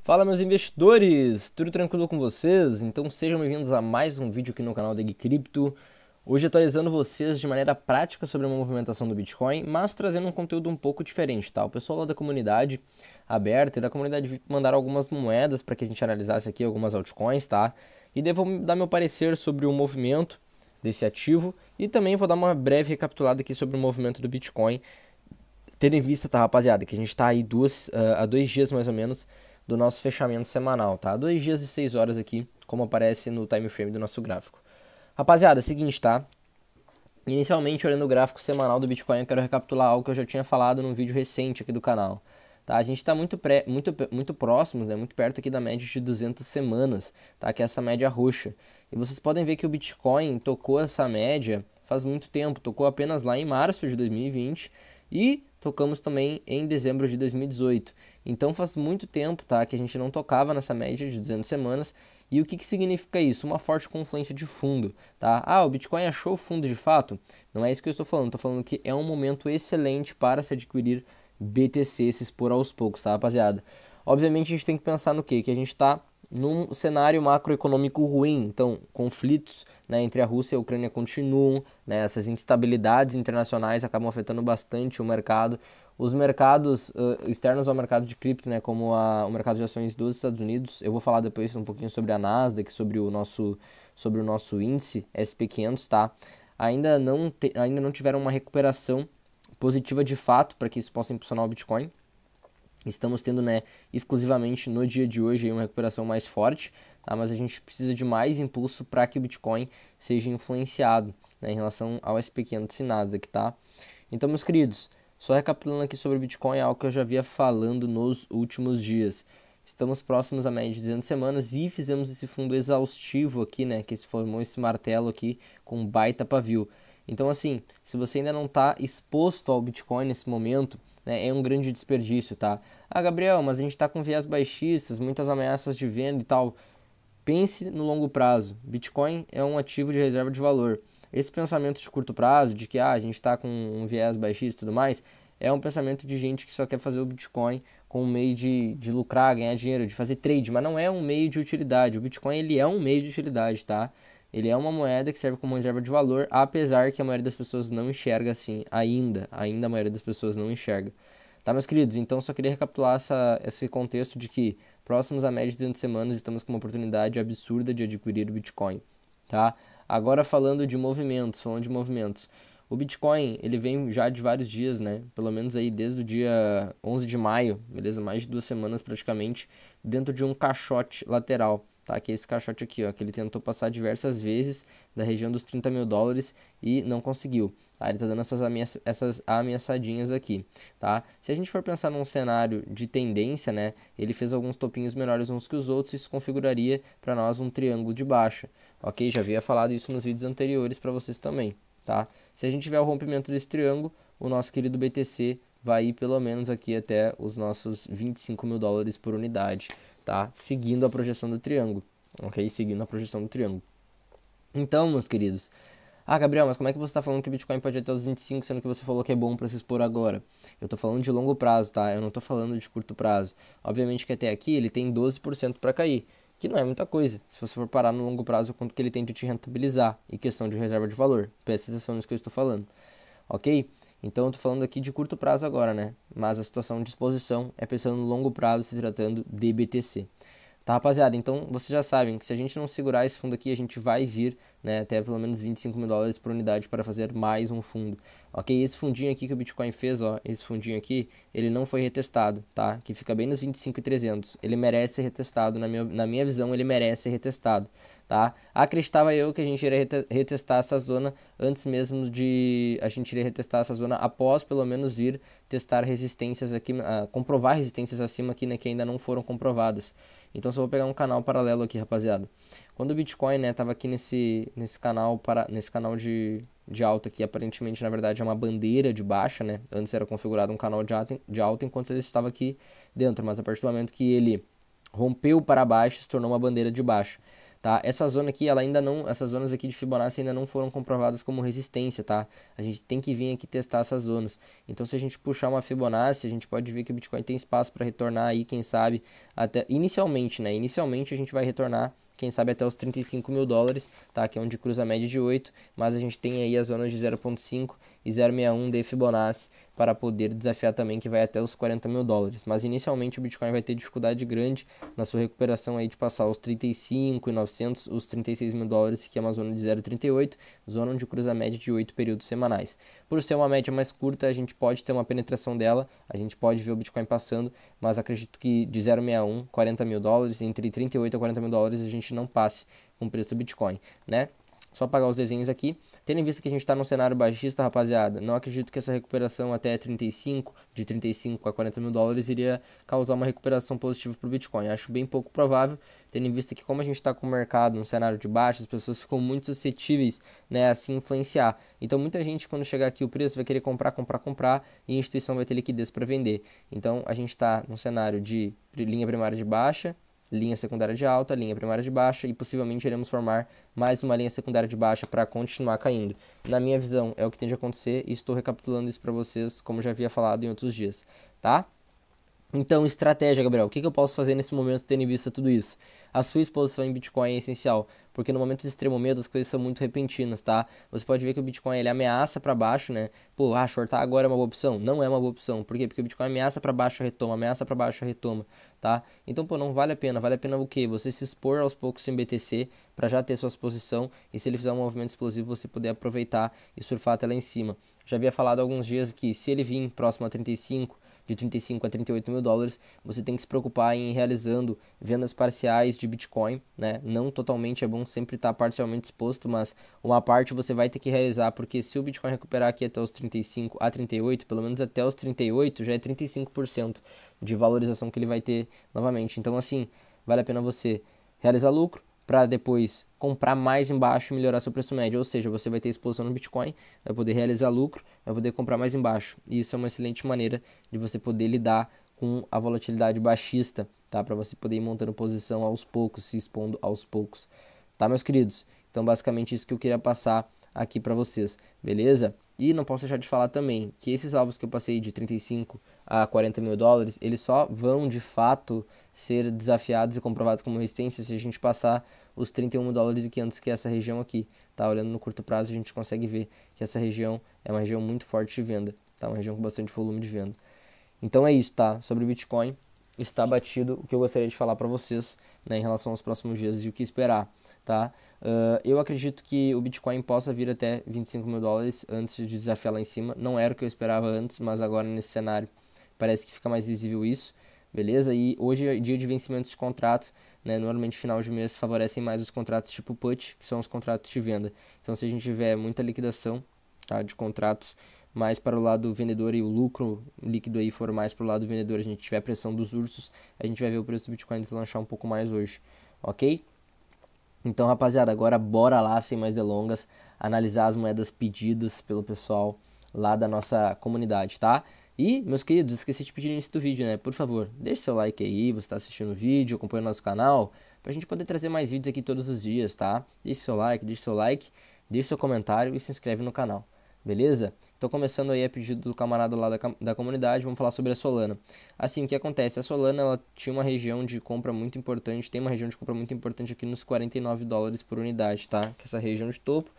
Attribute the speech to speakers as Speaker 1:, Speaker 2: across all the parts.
Speaker 1: Fala, meus investidores, tudo tranquilo com vocês? Então sejam bem-vindos a mais um vídeo aqui no canal da Gui Cripto. Hoje atualizando vocês de maneira prática sobre a movimentação do Bitcoin, mas trazendo um conteúdo um pouco diferente, tá? O pessoal lá da comunidade aberta e da comunidade mandaram algumas moedas para que a gente analisasse aqui, algumas altcoins, tá? E daí vou dar meu parecer sobre o movimento desse ativo e também vou dar uma breve recapitulada aqui sobre o movimento do Bitcoin, tendo em vista, tá, rapaziada, que a gente está aí há 2 dias mais ou menos do nosso fechamento semanal, tá? 2 dias e 6 horas aqui, como aparece no time frame do nosso gráfico. Rapaziada, é o seguinte, tá? Inicialmente, olhando o gráfico semanal do Bitcoin, eu quero recapitular algo que eu já tinha falado num vídeo recente aqui do canal. Tá? A gente está muito próximos, né? Muito perto aqui da média de 200 semanas, tá? Que é essa média roxa. E vocês podem ver que o Bitcoin tocou essa média faz muito tempo, tocou apenas lá em março de 2020 e tocamos também em dezembro de 2018. Então faz muito tempo, tá, que a gente não tocava nessa média de 200 semanas. E o que significa isso? Uma forte confluência de fundo, tá? Ah, o Bitcoin achou fundo de fato? Não é isso que eu estou falando que é um momento excelente para se adquirir BTC, se expor aos poucos, tá, rapaziada? Obviamente a gente tem que pensar no quê? Que a gente está num cenário macroeconômico ruim, então conflitos, né, entre a Rússia e a Ucrânia continuam, né, essas instabilidades internacionais acabam afetando bastante o mercado. Os mercados externos ao mercado de cripto, né, como o mercado de ações dos Estados Unidos, eu vou falar depois um pouquinho sobre a Nasdaq, sobre o nosso índice SP500, tá? Ainda não tiveram uma recuperação positiva de fato para que isso possa impulsionar o Bitcoin. Estamos tendo, né, exclusivamente no dia de hoje uma recuperação mais forte, tá? Mas a gente precisa de mais impulso para que o Bitcoin seja influenciado, né, em relação ao SP500 e Nasdaq, tá? Então, meus queridos, só recapitulando aqui sobre o Bitcoin, é algo que eu já via falando nos últimos dias. Estamos próximos à média de 200 semanas e fizemos esse fundo exaustivo aqui, né, que se formou esse martelo aqui com um baita pavio. Então, assim, se você ainda não está exposto ao Bitcoin nesse momento, né, é um grande desperdício, tá? Ah, Gabriel, mas a gente está com viés baixistas, muitas ameaças de venda e tal. Pense no longo prazo. Bitcoin é um ativo de reserva de valor. Esse pensamento de curto prazo, de que a gente está com um viés baixista e tudo mais, é um pensamento de gente que só quer fazer o Bitcoin como um meio de lucrar, ganhar dinheiro, de fazer trade, mas não é um meio de utilidade. O Bitcoin ele é um meio de utilidade, tá? Ele é uma moeda que serve como reserva de valor, apesar que a maioria das pessoas não enxerga assim, ainda a maioria das pessoas não enxerga. Tá, meus queridos? Então, só queria recapitular esse contexto de que, próximos à média de 200 semanas, estamos com uma oportunidade absurda de adquirir o Bitcoin, tá? Agora, falando de movimentos. O Bitcoin, ele vem já de vários dias, né? Pelo menos aí desde o dia 11 de maio, beleza? Mais de 2 semanas praticamente, dentro de um caixote lateral, tá? Que é esse caixote aqui, ó, que ele tentou passar diversas vezes da região dos 30 mil dólares e não conseguiu. Tá? Ele tá dando essas ameaçadinhas aqui, tá? Se a gente for pensar num cenário de tendência, né? Ele fez alguns topinhos menores uns que os outros e isso configuraria para nós um triângulo de baixa, ok? Já havia falado isso nos vídeos anteriores para vocês também, tá? Se a gente tiver o rompimento desse triângulo, o nosso querido BTC vai ir pelo menos aqui até os nossos 25 mil dólares por unidade, tá? Seguindo a projeção do triângulo, ok? Seguindo a projeção do triângulo. Então, meus queridos, ah, Gabriel, mas como é que você está falando que o Bitcoin pode ir até os 25, sendo que você falou que é bom para se expor agora? Eu estou falando de longo prazo, tá? Eu não estou falando de curto prazo. Obviamente que até aqui ele tem 12% para cair, que não é muita coisa. Se você for parar no longo prazo, o quanto que ele tem de te rentabilizar em questão de reserva de valor. Presta atenção nisso que eu estou falando, ok? Então eu estou falando aqui de curto prazo agora, né? Mas a situação de exposição é pensando no longo prazo, se tratando de BTC. Tá, rapaziada? Então, vocês já sabem que se a gente não segurar esse fundo aqui, a gente vai vir, né, até pelo menos 25 mil dólares por unidade para fazer mais um fundo. Ok? Esse fundinho aqui que o Bitcoin fez, ó, esse fundinho aqui, ele não foi retestado, tá? Que fica bem nos 25.300. Ele merece ser retestado, na minha visão, ele merece ser retestado, tá? Acreditava eu que a gente iria retestar essa zona antes mesmo de... A gente iria retestar essa zona após, pelo menos, vir testar resistências aqui, comprovar resistências acima aqui, né, que ainda não foram comprovadas. Então, só vou pegar um canal paralelo aqui, rapaziada. Quando o Bitcoin, né, tava aqui nesse canal de alta aqui, aparentemente, na verdade, é uma bandeira de baixa, né? Antes era configurado um canal de alta enquanto ele estava aqui dentro, mas a partir do momento que ele rompeu para baixo, se tornou uma bandeira de baixa. tá? Essa zona aqui, ela ainda não, essas zonas aqui de Fibonacci ainda não foram comprovadas como resistência, tá? A gente tem que vir aqui testar essas zonas. Então, se a gente puxar uma Fibonacci, a gente pode ver que o Bitcoin tem espaço para retornar aí, quem sabe, até inicialmente, né? Inicialmente a gente vai retornar, quem sabe, até os 35 mil dólares, tá? Que é onde cruza a média de 8, mas a gente tem aí as zonas de 0,5 e 0,61 de Fibonacci para poder desafiar também, que vai até os 40 mil dólares. Mas inicialmente o Bitcoin vai ter dificuldade grande na sua recuperação aí de passar os 35.900, os 36 mil dólares, que é uma zona de 0,38, zona onde cruza a média de 8 períodos semanais. Por ser uma média mais curta, a gente pode ter uma penetração dela, a gente pode ver o Bitcoin passando, mas acredito que de 0,61, 40 mil dólares, entre 38 a 40 mil dólares, a gente não passe com o preço do Bitcoin, né? Só pagar os desenhos aqui. Tendo em vista que a gente está num cenário baixista, rapaziada, não acredito que essa recuperação até 35, de 35 a 40 mil dólares, iria causar uma recuperação positiva para o Bitcoin. Acho bem pouco provável, tendo em vista que como a gente está com o mercado num cenário de baixa, as pessoas ficam muito suscetíveis, né, a se influenciar. Então muita gente, quando chegar aqui o preço, vai querer comprar, e a instituição vai ter liquidez para vender. Então a gente está num cenário de linha primária de baixa, linha secundária de alta, linha primária de baixa, e possivelmente iremos formar mais uma linha secundária de baixa para continuar caindo. Na minha visão, é o que tende a acontecer e estou recapitulando isso para vocês, como já havia falado em outros dias, tá? Então, estratégia, Gabriel. O que eu posso fazer nesse momento, tendo em vista tudo isso? A sua exposição em Bitcoin é essencial, porque no momento de extremo medo as coisas são muito repentinas, tá? Você pode ver que o Bitcoin ele ameaça para baixo, né? Pô, shortar agora é uma boa opção? Não é uma boa opção. Por quê? Porque o Bitcoin ameaça para baixo, retoma, ameaça para baixo, retoma, tá? Então, pô, não vale a pena. Vale a pena o quê? Você se expor aos poucos em BTC para já ter sua exposição e se ele fizer um movimento explosivo, você poder aproveitar e surfar até lá em cima. Já havia falado há alguns dias que se ele vir próximo a 35, de 35 a 38 mil dólares, você tem que se preocupar em ir realizando vendas parciais de Bitcoin, né? Não totalmente, é bom sempre estar parcialmente exposto, mas uma parte você vai ter que realizar, porque se o Bitcoin recuperar aqui até os 35 a 38, pelo menos até os 38, já é 35% de valorização que ele vai ter novamente. Então, assim, vale a pena você realizar lucro, para depois comprar mais embaixo e melhorar seu preço médio. Ou seja, você vai ter exposição no Bitcoin, vai poder realizar lucro, vai poder comprar mais embaixo. E isso é uma excelente maneira de você poder lidar com a volatilidade baixista, tá? Para você poder ir montando posição aos poucos, se expondo aos poucos. Tá, meus queridos? Então, basicamente isso que eu queria passar aqui para vocês, beleza? E não posso deixar de falar também que esses alvos que eu passei de 35 a 40 mil dólares, eles só vão de fato ser desafiados e comprovados como resistência se a gente passar os 31 mil dólares e 500, que é essa região aqui, tá? Olhando no curto prazo a gente consegue ver que essa região é uma região muito forte de venda, tá? Uma região com bastante volume de venda. Então é isso, tá? Sobre o Bitcoin, está batido o que eu gostaria de falar para vocês, né, em relação aos próximos dias e o que esperar, tá? Eu acredito que o Bitcoin possa vir até 25 mil dólares antes de desafiar lá em cima. Não era o que eu esperava antes, mas agora nesse cenário parece que fica mais visível isso, beleza? E hoje é dia de vencimento de contrato, né? Normalmente final de mês favorecem mais os contratos tipo put, que são os contratos de venda. Então se a gente tiver muita liquidação, tá, de contratos mais para o lado vendedor e o lucro líquido aí for mais para o lado vendedor, a gente tiver pressão dos ursos, a gente vai ver o preço do Bitcoin deslanchar um pouco mais hoje, ok? Então, rapaziada, agora bora lá, sem mais delongas, analisar as moedas pedidas pelo pessoal lá da nossa comunidade, tá? E, meus queridos, esqueci de pedir no início do vídeo, né? Por favor, deixe seu like aí, você está assistindo o vídeo, acompanha o nosso canal, pra gente poder trazer mais vídeos aqui todos os dias, tá? Deixe seu like, deixe seu comentário e se inscreve no canal, beleza? Então, começando aí a pedido do camarada lá da comunidade, vamos falar sobre a Solana. Assim, o que acontece? A Solana, ela tinha uma região de compra muito importante, tem uma região de compra muito importante aqui nos 49 dólares por unidade, tá? Que é essa região de topo,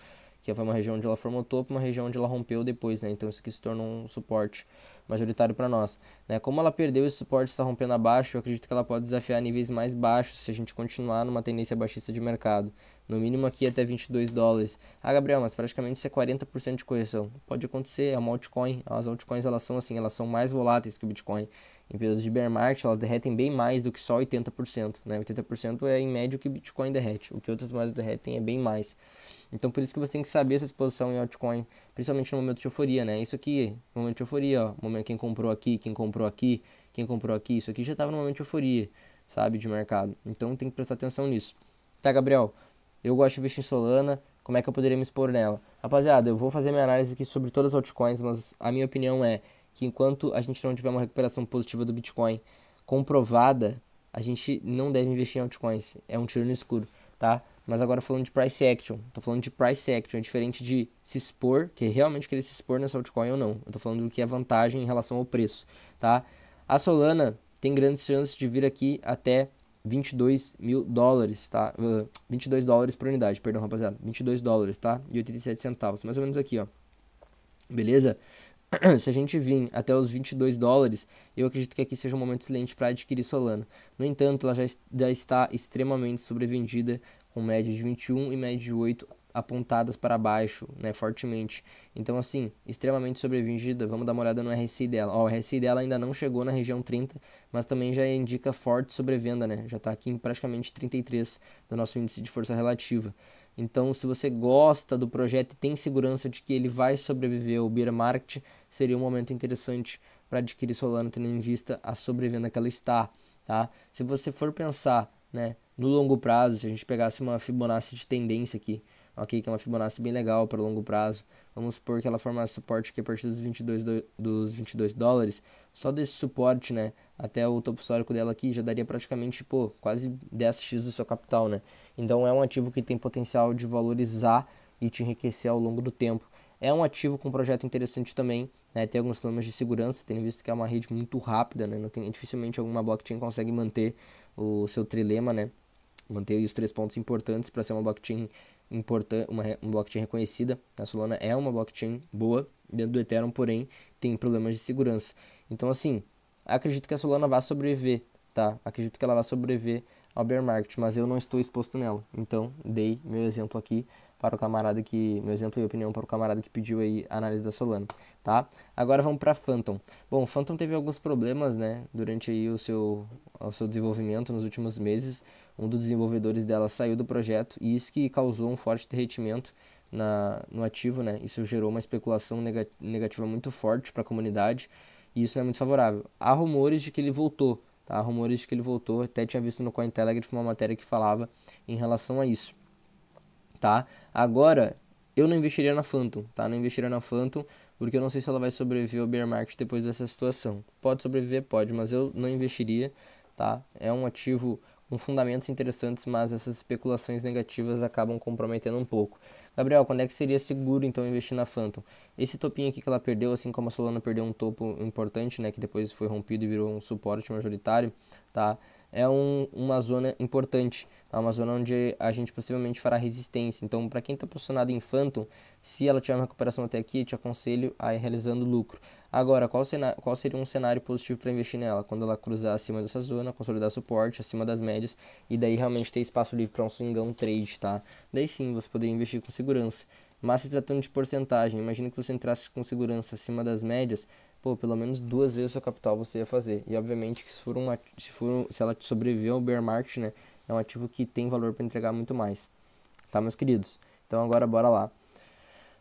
Speaker 1: que foi uma região onde ela formou topo, uma região onde ela rompeu depois, né? Então, isso aqui se tornou um suporte majoritário para nós, né? Como ela perdeu esse suporte, está rompendo abaixo, eu acredito que ela pode desafiar níveis mais baixos se a gente continuar numa tendência baixista de mercado. No mínimo aqui até 22 dólares. Ah, Gabriel, mas praticamente isso é 40% de correção. Pode acontecer, é uma altcoin. As altcoins, elas são assim, elas são mais voláteis que o Bitcoin. Em períodos de bear market, elas derretem bem mais do que só 80%, né? 80% é em média o que o Bitcoin derrete. O que outras moedas derretem é bem mais. Então, por isso que você tem que saber essa exposição em altcoin, principalmente no momento de euforia, né? Isso aqui, no momento de euforia, ó. Momento quem comprou aqui, quem comprou aqui, quem comprou aqui. Isso aqui já estava no momento de euforia, sabe? De mercado. Então, tem que prestar atenção nisso. Tá, Gabriel? Eu gosto de investir em Solana, como é que eu poderia me expor nela? Rapaziada, eu vou fazer minha análise aqui sobre todas as altcoins, mas a minha opinião é que enquanto a gente não tiver uma recuperação positiva do Bitcoin comprovada, a gente não deve investir em altcoins. É um tiro no escuro, tá? Mas agora falando de price action, tô falando de price action, é diferente de se expor, que é realmente querer se expor nessa altcoin ou não. Eu tô falando do que é vantagem em relação ao preço, tá? A Solana tem grandes chances de vir aqui até 22 mil dólares, tá? 22 dólares por unidade, perdão, rapaziada. 22 dólares, tá? E 87 centavos, mais ou menos aqui, ó. Beleza? Se a gente vir até os 22 dólares, eu acredito que aqui seja um momento excelente para adquirir Solana. No entanto, ela já está extremamente sobrevendida, com média de 21 e média de 8 apontadas para baixo, né, fortemente. Então, assim, extremamente sobrevendida. Vamos dar uma olhada no RSI dela. Ó, o RSI dela ainda não chegou na região 30, mas também já indica forte sobrevenda, né? Já está aqui em praticamente 33 do nosso índice de força relativa. Então, se você gosta do projeto e tem segurança de que ele vai sobreviver ao bear market, seria um momento interessante para adquirir Solana, tendo em vista a sobrevenda que ela está, tá? Se você for pensar, né, no longo prazo, se a gente pegasse uma Fibonacci de tendência aqui, ok, que é uma Fibonacci bem legal para longo prazo, vamos supor que ela formasse suporte aqui a partir dos 22 dólares, só desse suporte, né, até o topo histórico dela aqui já daria praticamente, pô, quase 10x do seu capital, né? Então é um ativo que tem potencial de valorizar e te enriquecer ao longo do tempo. É um ativo com um projeto interessante também, né? Tem alguns problemas de segurança, tendo visto que é uma rede muito rápida, né? Não tem, dificilmente alguma blockchain consegue manter o seu trilema, né? Manter os 3 pontos importantes para ser uma blockchain importante, uma blockchain reconhecida. A Solana é uma blockchain boa dentro do Ethereum, porém tem problemas de segurança. Então, assim, acredito que a Solana vai sobreviver, tá? Acredito que ela vai sobreviver ao bear market, mas eu não estou exposto nela. Então, dei meu exemplo aqui para o camarada que, meu exemplo e opinião para o camarada que pediu aí a análise da Solana, tá? Agora vamos para Phantom. Bom, Phantom teve alguns problemas, né, durante aí o seu desenvolvimento nos últimos meses. Um dos desenvolvedores dela saiu do projeto e isso que causou um forte derretimento no ativo, né? Isso gerou uma especulação negativa muito forte para a comunidade e isso não é muito favorável. Há rumores de que ele voltou, tá? Há rumores de que ele voltou, até tinha visto no Cointelegraph uma matéria que falava em relação a isso, tá? Agora, eu não investiria na Phantom, tá? Não investiria na Phantom porque eu não sei se ela vai sobreviver ao bear market depois dessa situação. Pode sobreviver, pode, mas eu não investiria, tá? É um ativo com fundamentos interessantes, mas essas especulações negativas acabam comprometendo um pouco. Gabriel, quando é que seria seguro então investir na Phantom? Esse topinho aqui que ela perdeu, assim como a Solana perdeu um topo importante, né, que depois foi rompido e virou um suporte majoritário, tá? É uma zona importante, tá? Uma zona onde a gente possivelmente fará resistência. Então, para quem está posicionado em Phantom, se ela tiver uma recuperação até aqui, te aconselho a ir realizando lucro. Agora, qual seria um cenário positivo para investir nela? Quando ela cruzar acima dessa zona, consolidar suporte acima das médias e daí realmente ter espaço livre para um swingão trade, tá? Daí sim, você poderia investir com segurança. Mas se tratando de porcentagem, imagina que você entrasse com segurança acima das médias, pô, pelo menos 2 vezes o seu capital você ia fazer. E obviamente que se ela sobreviver ao bear market, né, é um ativo que tem valor para entregar muito mais. Tá, meus queridos? Então agora bora lá.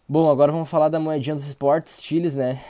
Speaker 1: Bom, agora vamos falar da moedinha dos esportes, Chiles, né?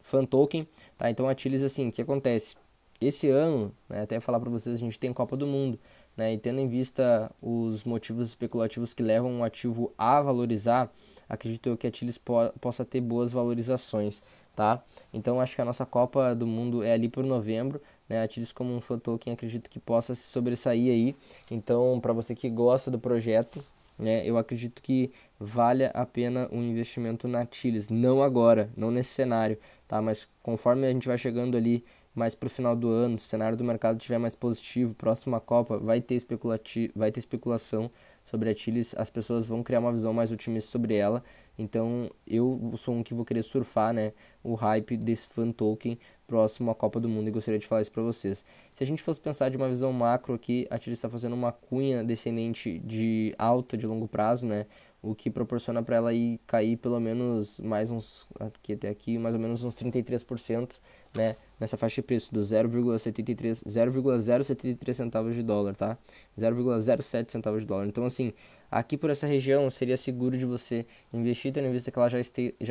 Speaker 1: Fan Token, tá? Então a Chiles, assim, o que acontece? Esse ano, né, até falar para vocês, a gente tem Copa do Mundo, né? E tendo em vista os motivos especulativos que levam um ativo a valorizar, acredito eu que a Chiles possa ter boas valorizações, tá? Então acho que a nossa Copa do Mundo é ali por novembro, né? A Chiles como um fan token acredito que possa se sobressair aí. Então, para você que gosta do projeto, né, eu acredito que valha a pena um investimento na Chiles, não agora, não nesse cenário, tá? Mas conforme a gente vai chegando ali mais para o final do ano, se o cenário do mercado estiver mais positivo, próxima Copa, vai ter especulação sobre a Chiles, as pessoas vão criar uma visão mais otimista sobre ela. Então eu sou um que vou querer surfar, né, o hype desse fan token próximo à Copa do Mundo e gostaria de falar isso para vocês. Se a gente fosse pensar de uma visão macro aqui, a Chiles está fazendo uma cunha descendente de alta de longo prazo, né, o que proporciona para ela ir cair pelo menos mais uns, aqui até aqui, mais ou menos uns 33%, né, nessa faixa de preço do 0,073 centavos de dólar, tá? 0,07 centavos de dólar. Então, assim, aqui por essa região seria seguro de você investir, tendo em vista que ela já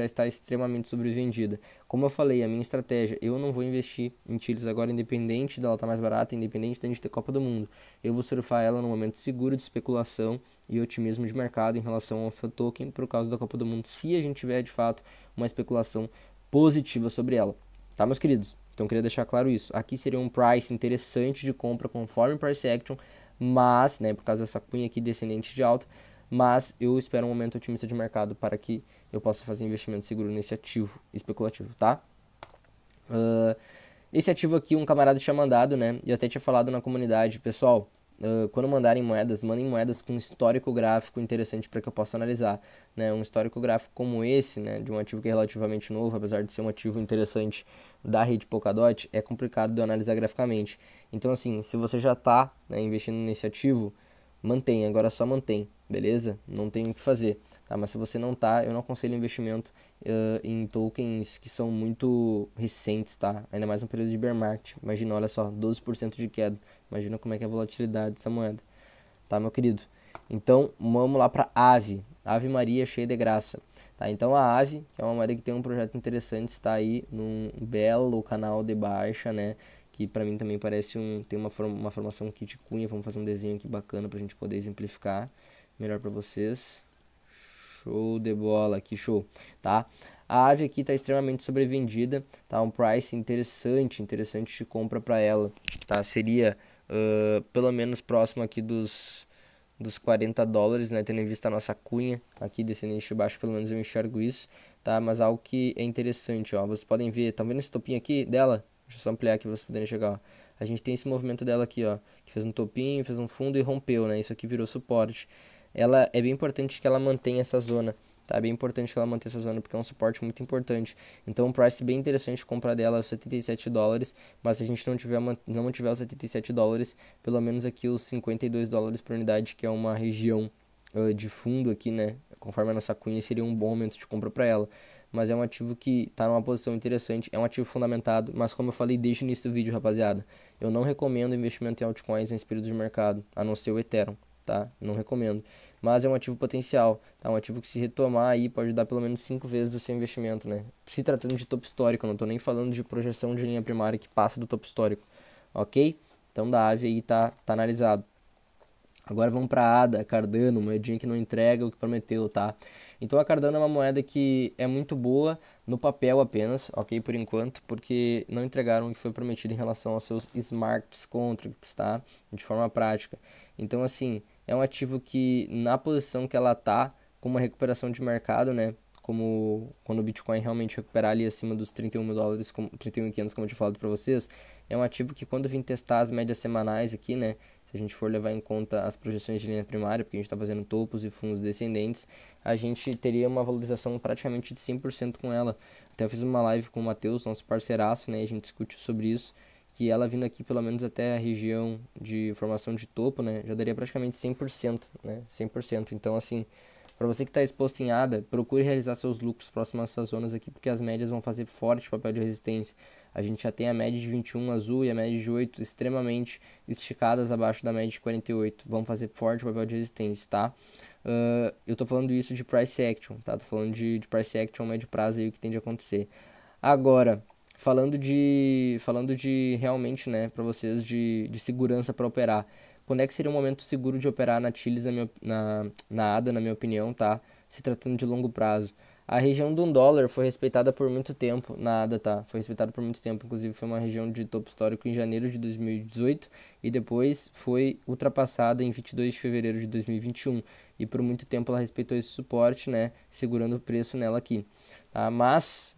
Speaker 1: está extremamente sobrevendida. Como eu falei, a minha estratégia, eu não vou investir em Chiles agora, independente dela estar mais barata, independente de a gente ter Copa do Mundo. Eu vou surfar ela no momento seguro de especulação e otimismo de mercado em relação ao fan token por causa da Copa do Mundo, se a gente tiver de fato uma especulação positiva sobre ela. Tá, meus queridos? Então, eu queria deixar claro isso. Aqui seria um price interessante de compra conforme price action, mas, né, por causa dessa cunha aqui descendente de alta, mas eu espero um momento otimista de mercado para que eu possa fazer investimento seguro nesse ativo especulativo, tá? Esse ativo aqui um camarada tinha mandado, né, e eu até tinha falado na comunidade, pessoal, quando mandarem moedas, mandem moedas com histórico gráfico interessante para que eu possa analisar, né? Um histórico gráfico como esse, né, de um ativo que é relativamente novo, apesar de ser um ativo interessante da rede Polkadot, é complicado de eu analisar graficamente. Então, assim, se você já está, né, investindo nesse ativo, mantém, agora só mantém, beleza? Não tem o que fazer, tá? Mas se você não tá, eu não aconselho investimento em tokens que são muito recentes, tá? Ainda mais no período de bear market. Imagina, olha só, 12% de queda. Imagina como é que é a volatilidade dessa moeda, tá, meu querido? Então, vamos lá para Ave. Ave Maria cheia de graça. Tá, então a Ave, que é uma moeda que tem um projeto interessante, está aí num belo canal de baixa, né? Que para mim também parece tem uma formação aqui de cunha. Vamos fazer um desenho aqui bacana para a gente poder exemplificar melhor para vocês. Show de bola, aqui show, tá? A Ave aqui está extremamente sobrevendida, tá? Um price interessante de compra para ela, tá? Seria pelo menos próximo aqui dos $40, né, tendo em vista a nossa cunha aqui descendente de baixo, pelo menos eu enxergo isso, tá? Mas algo que é interessante, ó, vocês podem ver, tá vendo esse topinho aqui dela? Deixa eu só ampliar aqui pra vocês poderem chegar, ó. A gente tem esse movimento dela aqui, ó, que fez um topinho, fez um fundo e rompeu, né? Isso aqui virou suporte. Ela é bem importante que ela mantenha essa zona, tá? É bem importante que ela mantenha essa zona porque é um suporte muito importante. Então, um price bem interessante de comprar dela é os $77, mas se a gente não tiver os $77, pelo menos aqui os $52 por unidade, que é uma região de fundo aqui, né? Conforme a nossa cunha, seria um bom momento de compra para ela. Mas é um ativo que está numa posição interessante, é um ativo fundamentado, mas como eu falei desde o início do vídeo, rapaziada, eu não recomendo investimento em altcoins nesse período de mercado, a não ser o Ethereum, tá? Não recomendo. Mas é um ativo potencial, tá? Um ativo que se retomar aí pode dar pelo menos 5 vezes do seu investimento, né? Se tratando de topo histórico, eu não tô nem falando de projeção de linha primária que passa do topo histórico, ok? Então da AVE aí tá analisado. Agora vamos para ADA, Cardano, moedinha que não entrega o que prometeu, tá? Então a Cardano é uma moeda que é muito boa no papel apenas, ok? Por enquanto, porque não entregaram o que foi prometido em relação aos seus smart contracts, tá? De forma prática. Então, assim, é um ativo que na posição que ela tá, com uma recuperação de mercado, né? Como quando o Bitcoin realmente recuperar ali acima dos $31.000, 31.500, como eu tinha falado para vocês, é um ativo que quando eu vim testar as médias semanais aqui, né? Se a gente for levar em conta as projeções de linha primária, porque a gente está fazendo topos e fundos descendentes, a gente teria uma valorização praticamente de 100% com ela. Até eu fiz uma live com o Matheus, nosso parceiraço, né? A gente discutiu sobre isso, que ela vindo aqui pelo menos até a região de formação de topo, né? Já daria praticamente 100%, né? 100%. Então, assim, para você que está exposto em ADA, procure realizar seus lucros próximo a essas zonas aqui, porque as médias vão fazer forte papel de resistência. A gente já tem a média de 21 azul e a média de 8 extremamente esticadas abaixo da média de 48. Vão fazer forte papel de resistência, tá? Eu tô falando isso de price action, tá? Tô falando de price action médio prazo aí, o que tem de acontecer. Agora, falando de realmente, né, para vocês de segurança para operar. Quando é que seria um momento seguro de operar na Chiles, na ADA, na minha opinião, tá? Se tratando de longo prazo. A região do $1 foi respeitada por muito tempo na ADA, tá? Foi respeitada por muito tempo, inclusive foi uma região de topo histórico em janeiro de 2018 e depois foi ultrapassada em 22 de fevereiro de 2021. E por muito tempo ela respeitou esse suporte, né? Segurando o preço nela aqui. Tá? Mas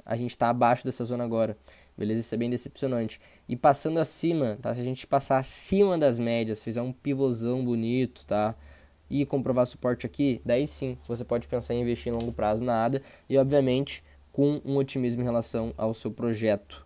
Speaker 1: a gente está abaixo dessa zona agora. Beleza? Isso é bem decepcionante. E passando acima, tá? Se a gente passar acima das médias, fizer um pivôzão bonito, tá? E comprovar suporte aqui, daí sim, você pode pensar em investir em longo prazo na ADA e, obviamente, com um otimismo em relação ao seu projeto,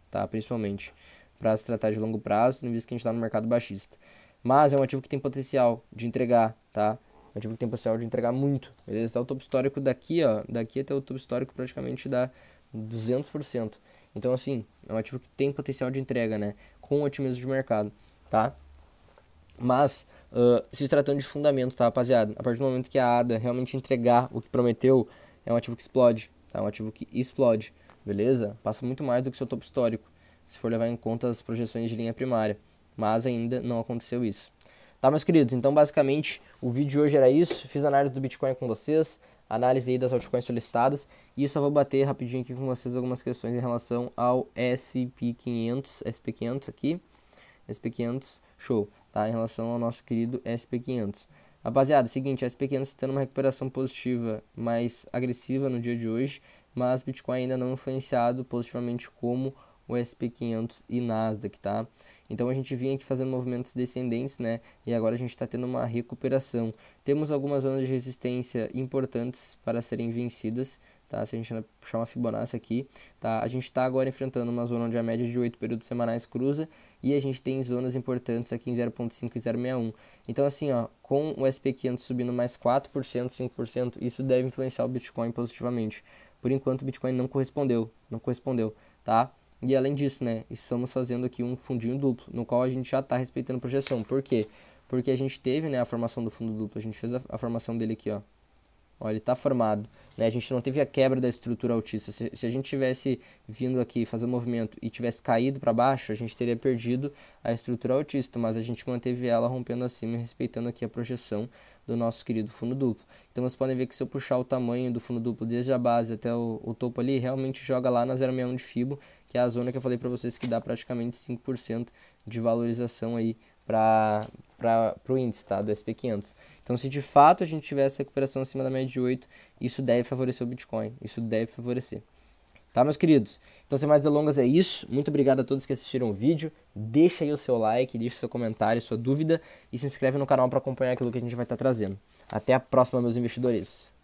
Speaker 1: tá? Principalmente, para se tratar de longo prazo, visto que a gente está no mercado baixista. Mas é um ativo que tem potencial de entregar, tá? É um ativo que tem potencial de entregar muito, beleza? Tá o topo histórico daqui, ó, daqui até o topo histórico praticamente dá 200%. Então, assim, é um ativo que tem potencial de entrega, né? Com otimismo de mercado, tá? Mas, se tratando de fundamento, tá, rapaziada? A partir do momento que a ADA realmente entregar o que prometeu, é um ativo que explode, tá? É um ativo que explode, beleza? Passa muito mais do que seu topo histórico, se for levar em conta as projeções de linha primária. Mas ainda não aconteceu isso. Tá, meus queridos? Então, basicamente, o vídeo de hoje era isso. Fiz análise do Bitcoin com vocês, análise aí das altcoins solicitadas. E só vou bater rapidinho aqui com vocês algumas questões em relação ao SP500 aqui. SP500, show, tá? Em relação ao nosso querido SP500. Rapaziada, seguinte, a SP500 tendo uma recuperação positiva mais agressiva no dia de hoje, mas Bitcoin ainda não influenciado positivamente como o SP500 e Nasdaq, tá? Então a gente vinha aqui fazendo movimentos descendentes, né? E agora a gente está tendo uma recuperação. Temos algumas zonas de resistência importantes para serem vencidas, tá? Se a gente puxar uma Fibonacci aqui, tá? A gente está agora enfrentando uma zona onde a média de 8 períodos semanais cruza e a gente tem zonas importantes aqui em 0.5 e 0.61. Então assim, ó, com o SP500 subindo mais 4%, 5%, isso deve influenciar o Bitcoin positivamente. Por enquanto o Bitcoin não correspondeu, tá? E além disso, né, estamos fazendo aqui um fundinho duplo, no qual a gente já está respeitando a projeção. Por quê? Porque a gente teve, né, a formação do fundo duplo, a gente fez a formação dele aqui, ó. Ó, ele está formado, né? A gente não teve a quebra da estrutura altista. Se a gente tivesse vindo aqui fazer um movimento e tivesse caído para baixo, a gente teria perdido a estrutura altista, mas a gente manteve ela rompendo acima e respeitando aqui a projeção do nosso querido fundo duplo. Então vocês podem ver que se eu puxar o tamanho do fundo duplo desde a base até o topo ali, realmente joga lá na 0,61 de Fibo, que é a zona que eu falei para vocês que dá praticamente 5% de valorização aí para o índice, tá? Do SP500. Então, se de fato a gente tiver essa recuperação acima da média de 8, isso deve favorecer o Bitcoin. Isso deve favorecer. Tá, meus queridos? Então, sem mais delongas, é isso. Muito obrigado a todos que assistiram o vídeo. Deixa aí o seu like, deixa o seu comentário, sua dúvida e se inscreve no canal para acompanhar aquilo que a gente vai estar trazendo. Até a próxima, meus investidores!